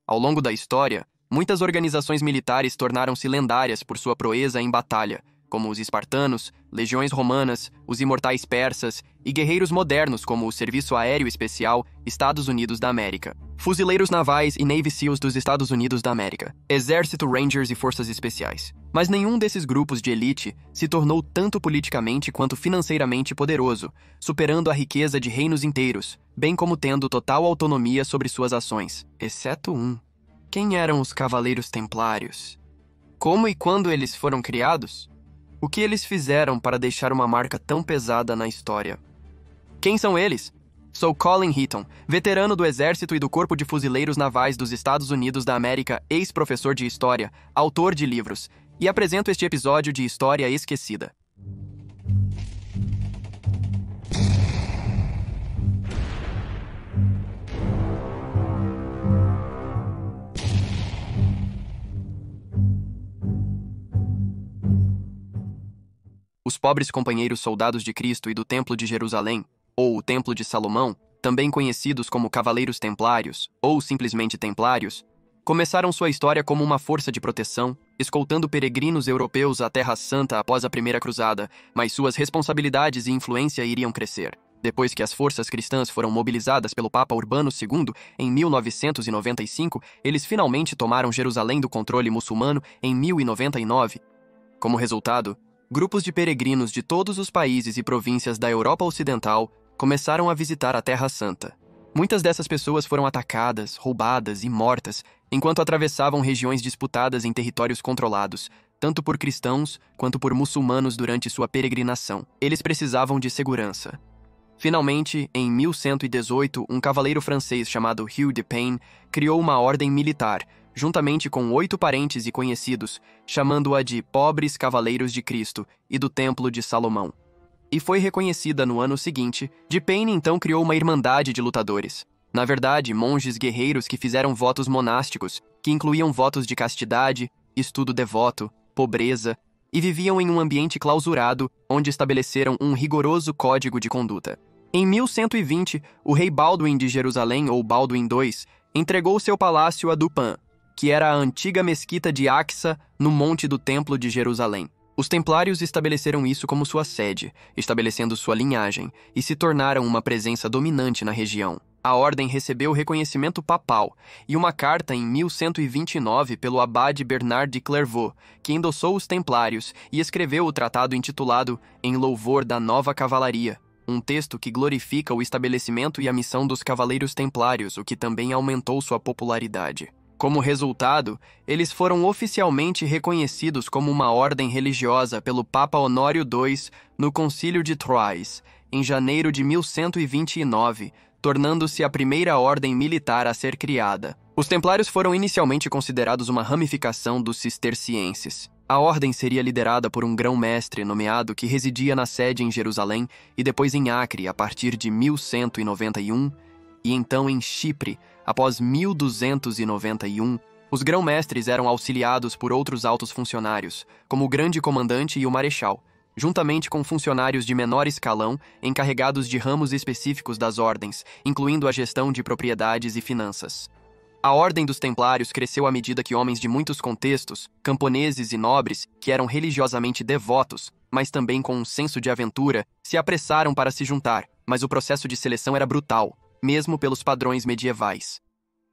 Ao longo da história, muitas organizações militares tornaram-se lendárias por sua proeza em batalha, como os espartanos, legiões romanas, os imortais persas e guerreiros modernos como o Serviço Aéreo Especial Estados Unidos da América, Fuzileiros Navais e Navy SEALs dos Estados Unidos da América, Exército Rangers e Forças Especiais. Mas nenhum desses grupos de elite se tornou tanto politicamente quanto financeiramente poderoso, superando a riqueza de reinos inteiros, bem como tendo total autonomia sobre suas ações, exceto um. Quem eram os Cavaleiros Templários? Como e quando eles foram criados? O que eles fizeram para deixar uma marca tão pesada na história? Quem são eles? Sou Colin Heaton, veterano do Exército e do Corpo de Fuzileiros Navais dos Estados Unidos da América, ex-professor de História, autor de livros, e apresento este episódio de História Esquecida. Os pobres companheiros soldados de Cristo e do Templo de Jerusalém, ou o Templo de Salomão, também conhecidos como Cavaleiros Templários, ou simplesmente Templários, começaram sua história como uma força de proteção, escoltando peregrinos europeus à Terra Santa após a Primeira Cruzada, mas suas responsabilidades e influência iriam crescer. Depois que as forças cristãs foram mobilizadas pelo Papa Urbano II em 1995, eles finalmente tomaram Jerusalém do controle muçulmano em 1099. Como resultado, grupos de peregrinos de todos os países e províncias da Europa Ocidental começaram a visitar a Terra Santa. Muitas dessas pessoas foram atacadas, roubadas e mortas enquanto atravessavam regiões disputadas em territórios controlados, tanto por cristãos quanto por muçulmanos durante sua peregrinação. Eles precisavam de segurança. Finalmente, em 1118, um cavaleiro francês chamado Hugh de Payne criou uma ordem militar, juntamente com 8 parentes e conhecidos, chamando-a de Pobres Cavaleiros de Cristo e do Templo de Salomão. E foi reconhecida no ano seguinte. De Payne então criou uma irmandade de lutadores. Na verdade, monges guerreiros que fizeram votos monásticos, que incluíam votos de castidade, estudo devoto, pobreza, e viviam em um ambiente clausurado, onde estabeleceram um rigoroso código de conduta. Em 1120, o rei Baldwin de Jerusalém, ou Baldwin II, entregou seu palácio a Dupin, que era a antiga mesquita de Aqsa, no monte do Templo de Jerusalém. Os templários estabeleceram isso como sua sede, estabelecendo sua linhagem, e se tornaram uma presença dominante na região. A ordem recebeu reconhecimento papal e uma carta em 1129 pelo abade Bernard de Clairvaux, que endossou os templários e escreveu o tratado intitulado Em Louvor da Nova Cavalaria, um texto que glorifica o estabelecimento e a missão dos Cavaleiros Templários, o que também aumentou sua popularidade. Como resultado, eles foram oficialmente reconhecidos como uma ordem religiosa pelo Papa Honório II no Concílio de Troyes, em janeiro de 1129, tornando-se a primeira ordem militar a ser criada. Os Templários foram inicialmente considerados uma ramificação dos Cistercienses. A ordem seria liderada por um grão-mestre nomeado que residia na sede em Jerusalém e depois em Acre a partir de 1191, e então em Chipre, após 1291, os grão-mestres eram auxiliados por outros altos funcionários, como o grande comandante e o marechal, juntamente com funcionários de menor escalão encarregados de ramos específicos das ordens, incluindo a gestão de propriedades e finanças. A Ordem dos Templários cresceu à medida que homens de muitos contextos, camponeses e nobres, que eram religiosamente devotos, mas também com um senso de aventura, se apressaram para se juntar, mas o processo de seleção era brutal, mesmo pelos padrões medievais.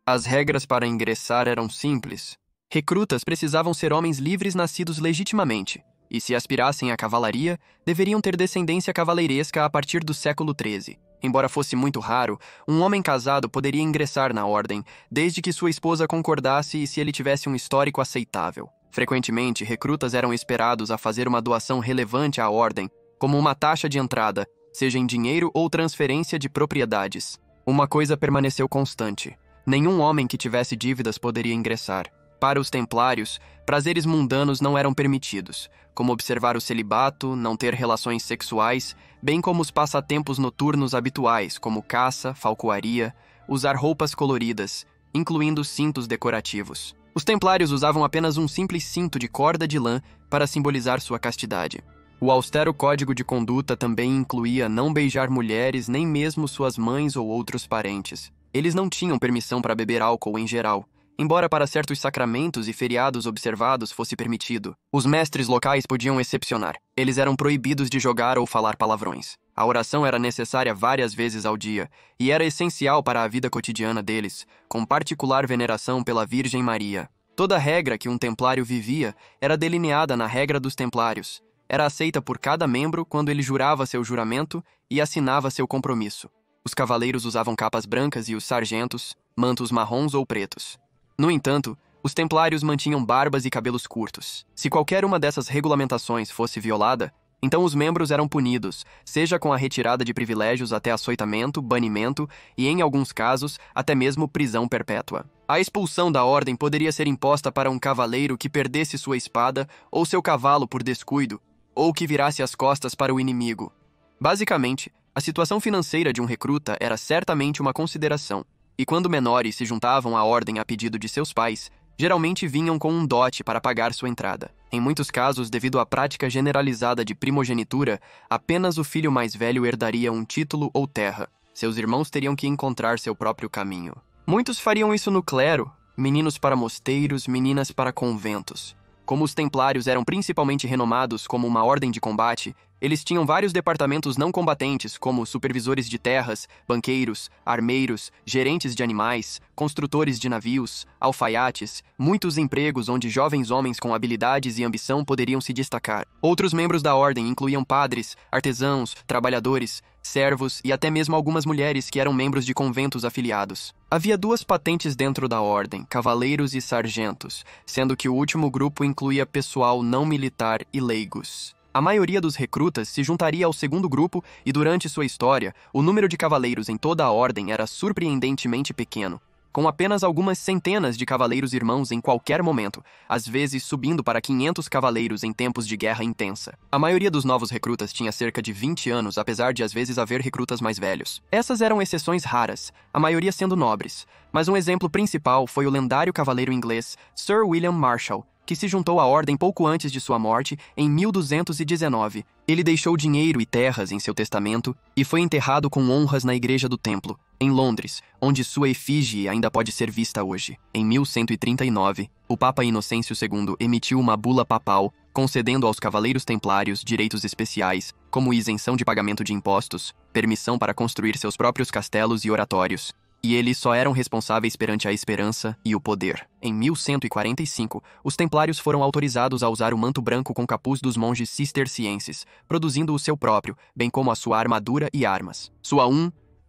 As regras para ingressar eram simples. Recrutas precisavam ser homens livres nascidos legitimamente, e se aspirassem à cavalaria, deveriam ter descendência cavaleiresca a partir do século XIII. Embora fosse muito raro, um homem casado poderia ingressar na ordem, desde que sua esposa concordasse e se ele tivesse um histórico aceitável. Frequentemente, recrutas eram esperados a fazer uma doação relevante à ordem, como uma taxa de entrada, seja em dinheiro ou transferência de propriedades. Uma coisa permaneceu constante: nenhum homem que tivesse dívidas poderia ingressar. Para os templários, prazeres mundanos não eram permitidos, como observar o celibato, não ter relações sexuais, bem como os passatempos noturnos habituais, como caça, falcoaria, usar roupas coloridas, incluindo cintos decorativos. Os templários usavam apenas um simples cinto de corda de lã para simbolizar sua castidade. O austero código de conduta também incluía não beijar mulheres nem mesmo suas mães ou outros parentes. Eles não tinham permissão para beber álcool em geral, embora para certos sacramentos e feriados observados fosse permitido. Os mestres locais podiam excepcionar. Eles eram proibidos de jogar ou falar palavrões. A oração era necessária várias vezes ao dia e era essencial para a vida cotidiana deles, com particular veneração pela Virgem Maria. Toda regra que um templário vivia era delineada na regra dos templários. Era aceita por cada membro quando ele jurava seu juramento e assinava seu compromisso. Os cavaleiros usavam capas brancas e os sargentos, mantos marrons ou pretos. No entanto, os templários mantinham barbas e cabelos curtos. Se qualquer uma dessas regulamentações fosse violada, então os membros eram punidos, seja com a retirada de privilégios até açoitamento, banimento e, em alguns casos, até mesmo prisão perpétua. A expulsão da ordem poderia ser imposta para um cavaleiro que perdesse sua espada ou seu cavalo por descuido, ou que virasse as costas para o inimigo. Basicamente, a situação financeira de um recruta era certamente uma consideração, e quando menores se juntavam à ordem a pedido de seus pais, geralmente vinham com um dote para pagar sua entrada. Em muitos casos, devido à prática generalizada de primogenitura, apenas o filho mais velho herdaria um título ou terra. Seus irmãos teriam que encontrar seu próprio caminho. Muitos fariam isso no clero, meninos para mosteiros, meninas para conventos. Como os templários eram principalmente renomados como uma ordem de combate, eles tinham vários departamentos não combatentes, como supervisores de terras, banqueiros, armeiros, gerentes de animais, construtores de navios, alfaiates, muitos empregos onde jovens homens com habilidades e ambição poderiam se destacar. Outros membros da ordem incluíam padres, artesãos, trabalhadores, servos e até mesmo algumas mulheres que eram membros de conventos afiliados. Havia duas patentes dentro da ordem, cavaleiros e sargentos, sendo que o último grupo incluía pessoal não militar e leigos. A maioria dos recrutas se juntaria ao segundo grupo e, durante sua história, o número de cavaleiros em toda a ordem era surpreendentemente pequeno, com apenas algumas centenas de cavaleiros irmãos em qualquer momento, às vezes subindo para 500 cavaleiros em tempos de guerra intensa. A maioria dos novos recrutas tinha cerca de 20 anos, apesar de às vezes haver recrutas mais velhos. Essas eram exceções raras, a maioria sendo nobres, mas um exemplo principal foi o lendário cavaleiro inglês Sir William Marshall, que se juntou à ordem pouco antes de sua morte, em 1219. Ele deixou dinheiro e terras em seu testamento e foi enterrado com honras na Igreja do Templo, em Londres, onde sua efígie ainda pode ser vista hoje. Em 1139, o Papa Inocêncio II emitiu uma bula papal concedendo aos cavaleiros templários direitos especiais, como isenção de pagamento de impostos, permissão para construir seus próprios castelos e oratórios. E eles só eram responsáveis perante a esperança e o poder. Em 1145, os templários foram autorizados a usar o manto branco com capuz dos monges cistercienses, produzindo o seu próprio, bem como a sua armadura e armas. Sua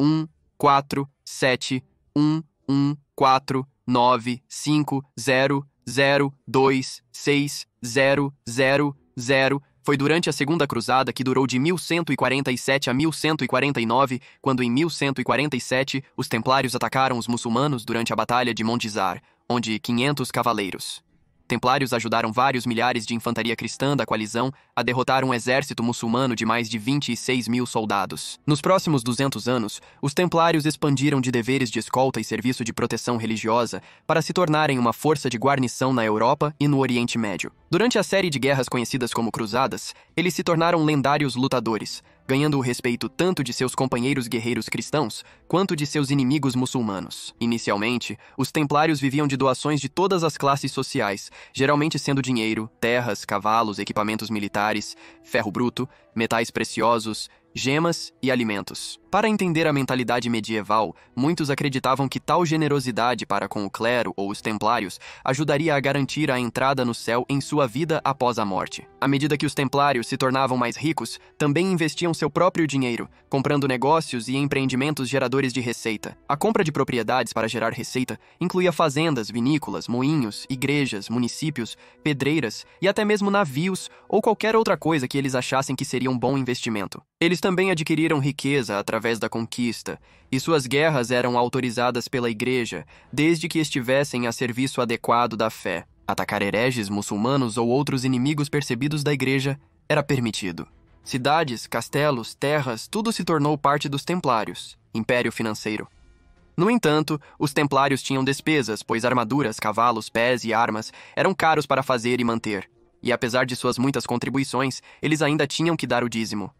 1-1-4-7-1-1-4-9-5-0-0-2-6-0-0-0 foi durante a Segunda Cruzada, que durou de 1147 a 1149, quando em 1147 os templários atacaram os muçulmanos durante a Batalha de Montgizar, onde 500 cavaleiros templários ajudaram vários milhares de infantaria cristã da coalizão a derrotar um exército muçulmano de mais de 26 mil soldados. Nos próximos 200 anos, os templários expandiram de deveres de escolta e serviço de proteção religiosa para se tornarem uma força de guarnição na Europa e no Oriente Médio. Durante a série de guerras conhecidas como Cruzadas, eles se tornaram lendários lutadores, ganhando o respeito tanto de seus companheiros guerreiros cristãos quanto de seus inimigos muçulmanos. Inicialmente, os templários viviam de doações de todas as classes sociais, geralmente sendo dinheiro, terras, cavalos, equipamentos militares, ferro bruto, metais preciosos, gemas e alimentos. Para entender a mentalidade medieval, muitos acreditavam que tal generosidade para com o clero ou os templários ajudaria a garantir a entrada no céu em sua vida após a morte. À medida que os templários se tornavam mais ricos, também investiam seu próprio dinheiro, comprando negócios e empreendimentos geradores de receita. A compra de propriedades para gerar receita incluía fazendas, vinícolas, moinhos, igrejas, municípios, pedreiras e até mesmo navios ou qualquer outra coisa que eles achassem que seria um bom investimento. Eles também adquiriram riqueza através da conquista, e suas guerras eram autorizadas pela Igreja, desde que estivessem a serviço adequado da fé. Atacar hereges, muçulmanos ou outros inimigos percebidos da Igreja era permitido. Cidades, castelos, terras, tudo se tornou parte dos templários, império financeiro. No entanto, os templários tinham despesas, pois armaduras, cavalos, pés e armas eram caros para fazer e manter, e apesar de suas muitas contribuições, eles ainda tinham que dar o dízimo.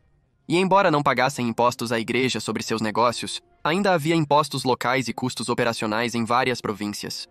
E embora não pagassem impostos à igreja sobre seus negócios, ainda havia impostos locais e custos operacionais em várias províncias.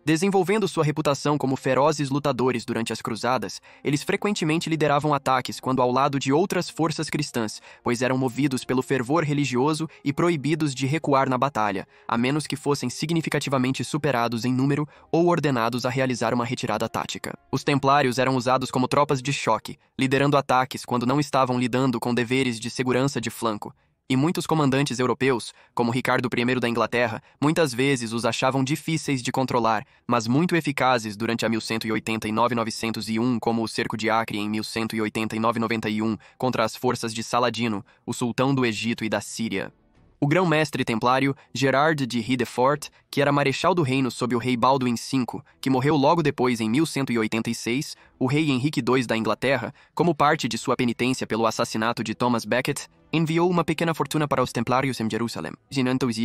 Desenvolvendo sua reputação como ferozes lutadores durante as cruzadas, eles frequentemente lideravam ataques quando ao lado de outras forças cristãs, pois eram movidos pelo fervor religioso e proibidos de recuar na batalha, a menos que fossem significativamente superados em número ou ordenados a realizar uma retirada tática. Os templários eram usados como tropas de choque, liderando ataques quando não estavam lidando com deveres de segurança de flanco. E muitos comandantes europeus, como Ricardo I da Inglaterra, muitas vezes os achavam difíceis de controlar, mas muito eficazes durante a 1189-901, como o cerco de Acre em 1189-91 contra as forças de Saladino, o sultão do Egito e da Síria. O grão-mestre templário Gerard de Hidefort, que era marechal do reino sob o rei Balduin V, que morreu logo depois em 1186, o rei Henrique II da Inglaterra, como parte de sua penitência pelo assassinato de Thomas Becket, enviou uma pequena fortuna para os templários em Jerusalém.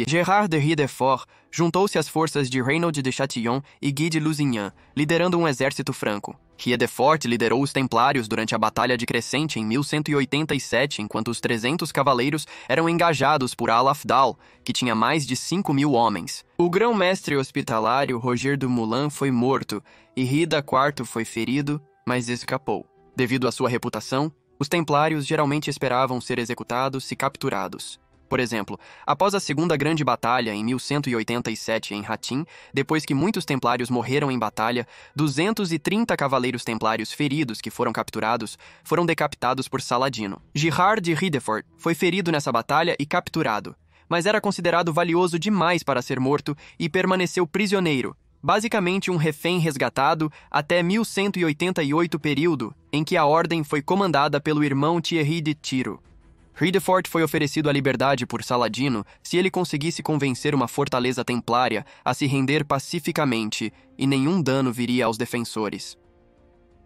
Gerard de Hidefort juntou-se às forças de Reynaud de Châtillon e Guy de Lusignan, liderando um exército franco. Hidefort liderou os templários durante a Batalha de Crescente em 1187, enquanto os 300 cavaleiros eram engajados por Al-Afdal, que tinha mais de 5.000 homens. O grão-mestre hospitalário Roger de Moulin foi morto e Rida IV foi ferido, mas escapou. Devido à sua reputação, os templários geralmente esperavam ser executados se capturados. Por exemplo, após a Segunda Grande Batalha em 1187 em Hattin, depois que muitos templários morreram em batalha, 230 cavaleiros templários feridos que foram capturados foram decapitados por Saladino. Gerard de Hidefort foi ferido nessa batalha e capturado, mas era considerado valioso demais para ser morto e permaneceu prisioneiro, basicamente um refém resgatado até 1188, período em que a ordem foi comandada pelo irmão Thierry de Tiro. Hidefort foi oferecido a liberdade por Saladino se ele conseguisse convencer uma fortaleza templária a se render pacificamente e nenhum dano viria aos defensores.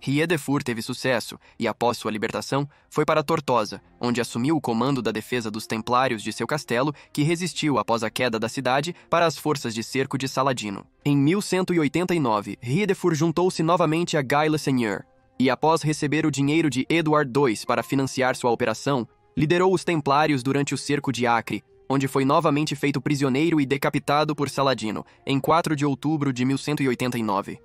Hidefort teve sucesso e, após sua libertação, foi para Tortosa, onde assumiu o comando da defesa dos templários de seu castelo, que resistiu após a queda da cidade para as forças de cerco de Saladino. Em 1189, Hidefort juntou-se novamente a Guy Le Seigneur e, após receber o dinheiro de Edward II para financiar sua operação, liderou os templários durante o cerco de Acre, onde foi novamente feito prisioneiro e decapitado por Saladino, em 4 de outubro de 1189.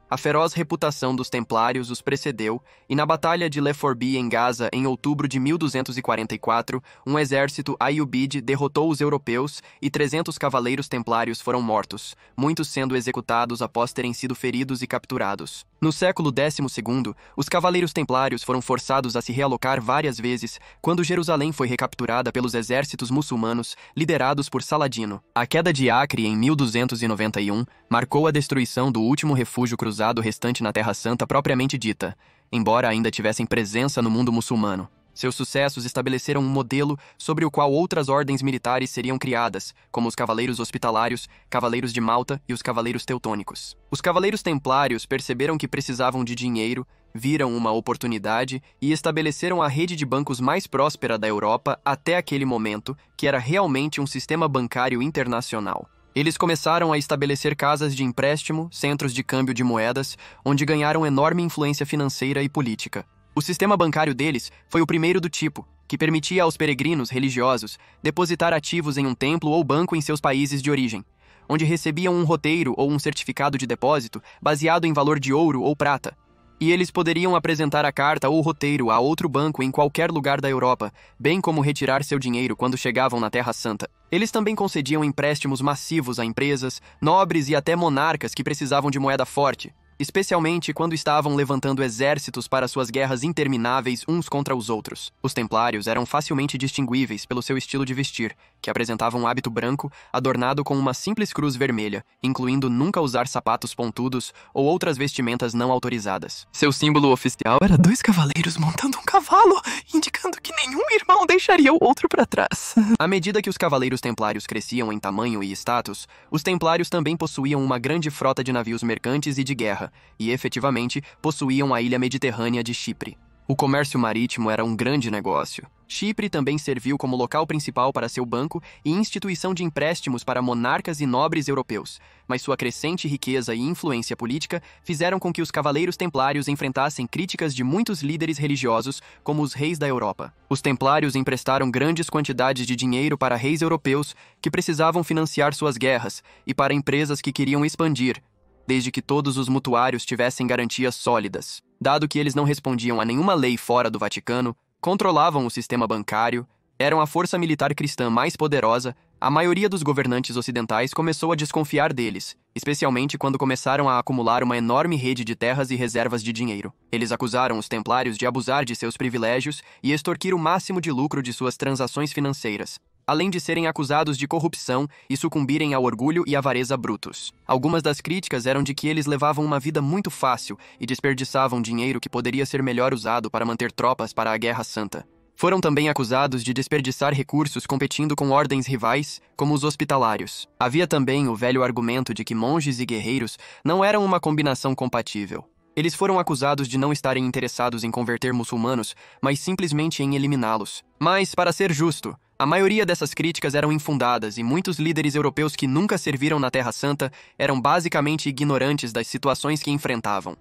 A feroz reputação dos templários os precedeu, e na Batalha de Le Fourbi em Gaza, em outubro de 1244, um exército aiubide derrotou os europeus e 300 cavaleiros templários foram mortos, muitos sendo executados após terem sido feridos e capturados. No século XII, os cavaleiros templários foram forçados a se realocar várias vezes quando Jerusalém foi recapturada pelos exércitos muçulmanos liderados por Saladino. A queda de Acre em 1291 marcou a destruição do último refúgio cruzado restante na Terra Santa propriamente dita, embora ainda tivessem presença no mundo muçulmano. Seus sucessos estabeleceram um modelo sobre o qual outras ordens militares seriam criadas, como os Cavaleiros Hospitalários, Cavaleiros de Malta e os Cavaleiros Teutônicos. Os Cavaleiros Templários perceberam que precisavam de dinheiro, viram uma oportunidade e estabeleceram a rede de bancos mais próspera da Europa até aquele momento, que era realmente um sistema bancário internacional. Eles começaram a estabelecer casas de empréstimo, centros de câmbio de moedas, onde ganharam enorme influência financeira e política. O sistema bancário deles foi o primeiro do tipo, que permitia aos peregrinos religiosos depositar ativos em um templo ou banco em seus países de origem, onde recebiam um roteiro ou um certificado de depósito baseado em valor de ouro ou prata, e eles poderiam apresentar a carta ou roteiro a outro banco em qualquer lugar da Europa, bem como retirar seu dinheiro quando chegavam na Terra Santa. Eles também concediam empréstimos massivos a empresas, nobres e até monarcas que precisavam de moeda forte, especialmente quando estavam levantando exércitos para suas guerras intermináveis uns contra os outros. Os templários eram facilmente distinguíveis pelo seu estilo de vestir, que apresentava um hábito branco adornado com uma simples cruz vermelha, incluindo nunca usar sapatos pontudos ou outras vestimentas não autorizadas. Seu símbolo oficial era 2 cavaleiros montando um cavalo, indicando que nenhum irmão deixaria o outro para trás. À medida que os cavaleiros templários cresciam em tamanho e status, os templários também possuíam uma grande frota de navios mercantes e de guerra, e efetivamente possuíam a ilha mediterrânea de Chipre. O comércio marítimo era um grande negócio. Chipre também serviu como local principal para seu banco e instituição de empréstimos para monarcas e nobres europeus, mas sua crescente riqueza e influência política fizeram com que os cavaleiros templários enfrentassem críticas de muitos líderes religiosos, como os reis da Europa. Os templários emprestaram grandes quantidades de dinheiro para reis europeus que precisavam financiar suas guerras e para empresas que queriam expandir, desde que todos os mutuários tivessem garantias sólidas. Dado que eles não respondiam a nenhuma lei fora do Vaticano, controlavam o sistema bancário, eram a força militar cristã mais poderosa, a maioria dos governantes ocidentais começou a desconfiar deles, especialmente quando começaram a acumular uma enorme rede de terras e reservas de dinheiro. Eles acusaram os templários de abusar de seus privilégios e extorquir o máximo de lucro de suas transações financeiras, além de serem acusados de corrupção e sucumbirem ao orgulho e avareza brutos. Algumas das críticas eram de que eles levavam uma vida muito fácil e desperdiçavam dinheiro que poderia ser melhor usado para manter tropas para a Guerra Santa. Foram também acusados de desperdiçar recursos competindo com ordens rivais, como os hospitalários. Havia também o velho argumento de que monges e guerreiros não eram uma combinação compatível. Eles foram acusados de não estarem interessados em converter muçulmanos, mas simplesmente em eliminá-los. Mas, para ser justo, a maioria dessas críticas eram infundadas e muitos líderes europeus que nunca serviram na Terra Santa eram basicamente ignorantes das situações que enfrentavam.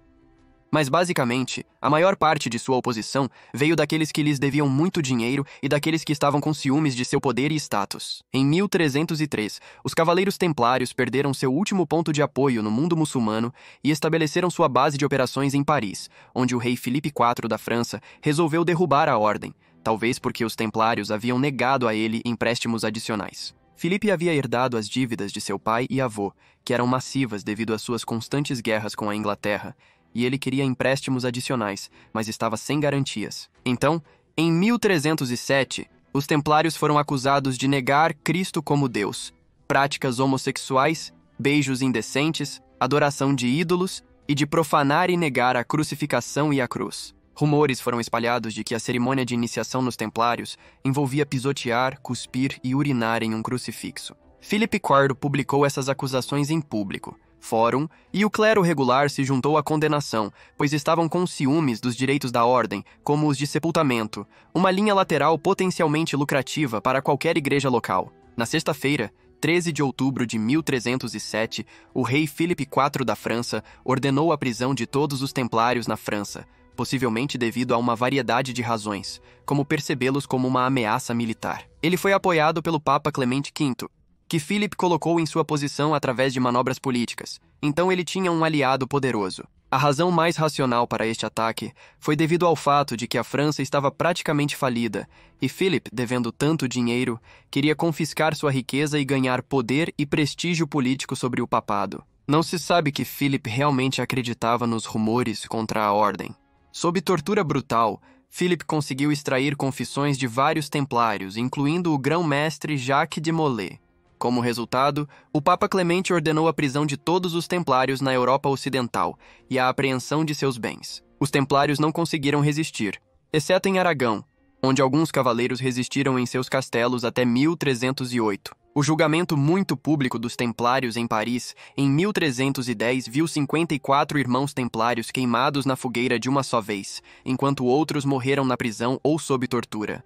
Mas, basicamente, a maior parte de sua oposição veio daqueles que lhes deviam muito dinheiro e daqueles que estavam com ciúmes de seu poder e status. Em 1303, os Cavaleiros Templários perderam seu último ponto de apoio no mundo muçulmano e estabeleceram sua base de operações em Paris, onde o rei Filipe IV da França resolveu derrubar a ordem, talvez porque os Templários haviam negado a ele empréstimos adicionais. Filipe havia herdado as dívidas de seu pai e avô, que eram massivas devido às suas constantes guerras com a Inglaterra, e ele queria empréstimos adicionais, mas estava sem garantias. Então, em 1307, os templários foram acusados de negar Cristo como Deus, práticas homossexuais, beijos indecentes, adoração de ídolos e de profanar e negar a crucificação e a cruz. Rumores foram espalhados de que a cerimônia de iniciação nos templários envolvia pisotear, cuspir e urinar em um crucifixo. Filipe IV publicou essas acusações em público, fórum, e o clero regular se juntou à condenação, pois estavam com ciúmes dos direitos da ordem, como os de sepultamento, uma linha lateral potencialmente lucrativa para qualquer igreja local. Na sexta-feira, 13 de outubro de 1307, o rei Filipe IV da França ordenou a prisão de todos os templários na França, possivelmente devido a uma variedade de razões, como percebê-los como uma ameaça militar. Ele foi apoiado pelo Papa Clemente V, que Philip colocou em sua posição através de manobras políticas, então ele tinha um aliado poderoso. A razão mais racional para este ataque foi devido ao fato de que a França estava praticamente falida, e Philip, devendo tanto dinheiro, queria confiscar sua riqueza e ganhar poder e prestígio político sobre o papado. Não se sabe que Philip realmente acreditava nos rumores contra a ordem. Sob tortura brutal, Philip conseguiu extrair confissões de vários templários, incluindo o grão-mestre Jacques de Molay. Como resultado, o Papa Clemente ordenou a prisão de todos os templários na Europa Ocidental e a apreensão de seus bens. Os templários não conseguiram resistir, exceto em Aragão, onde alguns cavaleiros resistiram em seus castelos até 1308. O julgamento muito público dos templários em Paris, em 1310, viu 54 irmãos templários queimados na fogueira de uma só vez, enquanto outros morreram na prisão ou sob tortura.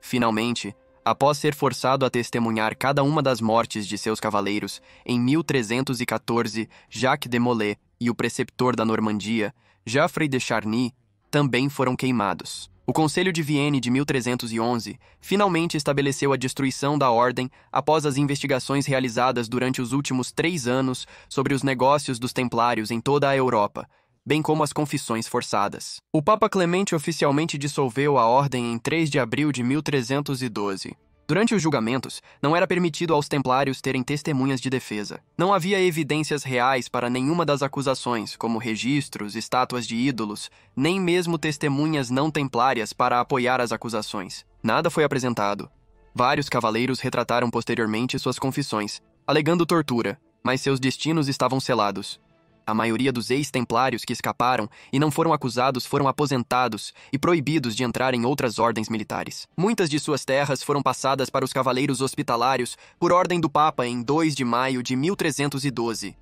Finalmente, após ser forçado a testemunhar cada uma das mortes de seus cavaleiros, em 1314, Jacques de Molay e o preceptor da Normandia, Geoffrey de Charny, também foram queimados. O Conselho de Vienne de 1311 finalmente estabeleceu a destruição da ordem após as investigações realizadas durante os últimos 3 anos sobre os negócios dos templários em toda a Europa, bem como as confissões forçadas. O Papa Clemente oficialmente dissolveu a ordem em 3 de abril de 1312. Durante os julgamentos, não era permitido aos templários terem testemunhas de defesa. Não havia evidências reais para nenhuma das acusações, como registros, estátuas de ídolos, nem mesmo testemunhas não templárias para apoiar as acusações. Nada foi apresentado. Vários cavaleiros retrataram posteriormente suas confissões, alegando tortura, mas seus destinos estavam selados. A maioria dos ex-templários que escaparam e não foram acusados foram aposentados e proibidos de entrar em outras ordens militares. Muitas de suas terras foram passadas para os cavaleiros hospitalários por ordem do Papa em 2 de maio de 1312.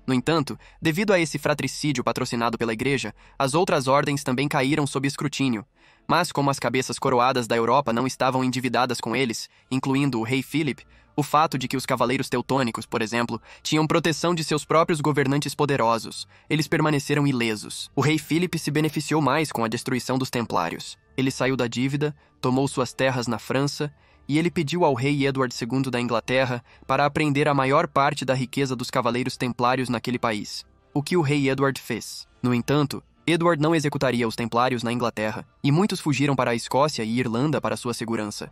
No entanto, devido a esse fratricídio patrocinado pela Igreja, as outras ordens também caíram sob escrutínio. Mas como as cabeças coroadas da Europa não estavam endividadas com eles, incluindo o rei Philip, o fato de que os cavaleiros teutônicos, por exemplo, tinham proteção de seus próprios governantes poderosos, eles permaneceram ilesos. O rei Philip se beneficiou mais com a destruição dos templários. Ele saiu da dívida, tomou suas terras na França e ele pediu ao rei Edward II da Inglaterra para apreender a maior parte da riqueza dos cavaleiros templários naquele país, o que o rei Edward fez. No entanto, Edward não executaria os templários na Inglaterra, e muitos fugiram para a Escócia e Irlanda para sua segurança.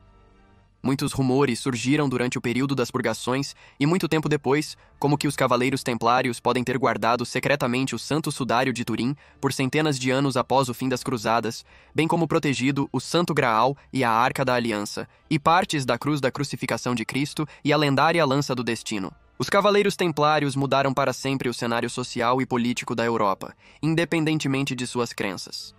Muitos rumores surgiram durante o período das purgações e muito tempo depois, como que os cavaleiros templários podem ter guardado secretamente o Santo Sudário de Turim por centenas de anos após o fim das Cruzadas, bem como protegido o Santo Graal e a Arca da Aliança, e partes da Cruz da Crucificação de Cristo e a lendária Lança do Destino. Os cavaleiros templários mudaram para sempre o cenário social e político da Europa, independentemente de suas crenças.